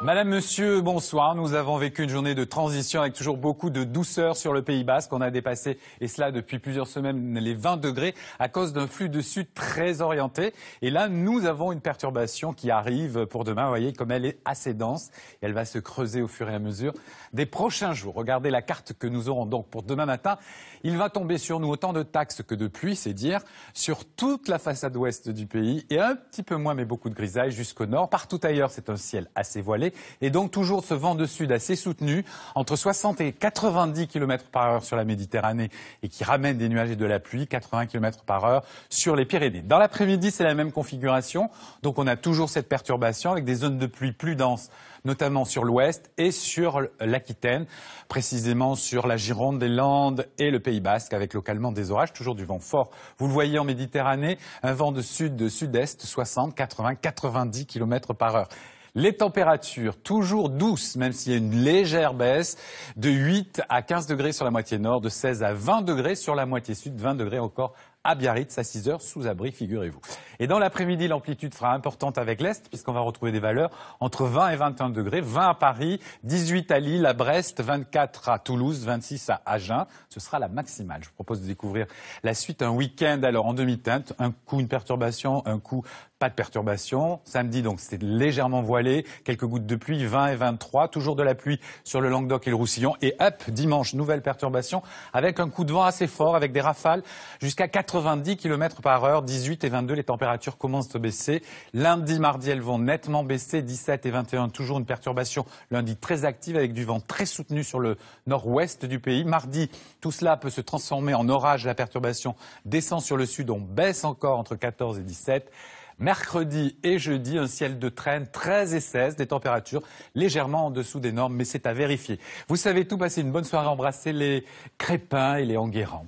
Madame, Monsieur, bonsoir. Nous avons vécu une journée de transition avec toujours beaucoup de douceur sur le Pays Basque. On a dépassé, et cela depuis plusieurs semaines, les 20 degrés à cause d'un flux de sud très orienté. Et là, nous avons une perturbation qui arrive pour demain. Vous voyez, comme elle est assez dense, et elle va se creuser au fur et à mesure des prochains jours. Regardez la carte que nous aurons donc pour demain matin. Il va tomber sur nous autant de taxes que de pluie, c'est dire, sur toute la façade ouest du pays et un petit peu moins, mais beaucoup de grisailles jusqu'au nord. Partout ailleurs, c'est un ciel assez voilé. Et donc toujours ce vent de sud assez soutenu, entre 60 et 90 km par heure sur la Méditerranée et qui ramène des nuages et de la pluie, 80 km par heure sur les Pyrénées. Dans l'après-midi, c'est la même configuration. Donc on a toujours cette perturbation avec des zones de pluie plus denses, notamment sur l'ouest et sur l'Aquitaine, précisément sur la Gironde, les Landes et le Pays Basque, avec localement des orages, toujours du vent fort. Vous le voyez en Méditerranée, un vent de sud-est, 60, 80, 90 km par heure. Les températures, toujours douces, même s'il y a une légère baisse, de 8 à 15 degrés sur la moitié nord, de 16 à 20 degrés sur la moitié sud, 20 degrés encore à Biarritz, à 6 heures, sous abri, figurez-vous. Et dans l'après-midi, l'amplitude sera importante avec l'Est, puisqu'on va retrouver des valeurs entre 20 et 21 degrés, 20 à Paris, 18 à Lille, à Brest, 24 à Toulouse, 26 à Agen. Ce sera la maximale. Je vous propose de découvrir la suite, un week-end alors en demi-teinte, un coup une perturbation, un coup pas de perturbation. Samedi, donc, c'est légèrement voilé, quelques gouttes de pluie, 20 et 23, toujours de la pluie sur le Languedoc et le Roussillon. Et hop, dimanche, nouvelle perturbation, avec un coup de vent assez fort, avec des rafales jusqu'à 90 km par heure, 18 et 22, les températures commencent à baisser. Lundi, mardi, elles vont nettement baisser, 17 et 21, toujours une perturbation lundi très active avec du vent très soutenu sur le nord-ouest du pays. Mardi, tout cela peut se transformer en orage, la perturbation descend sur le sud, on baisse encore entre 14 et 17. Mercredi et jeudi, un ciel de traîne 13 et 16, des températures légèrement en dessous des normes, mais c'est à vérifier. Vous savez tout, passez une bonne soirée, embrassez les crépins et les enguerrants.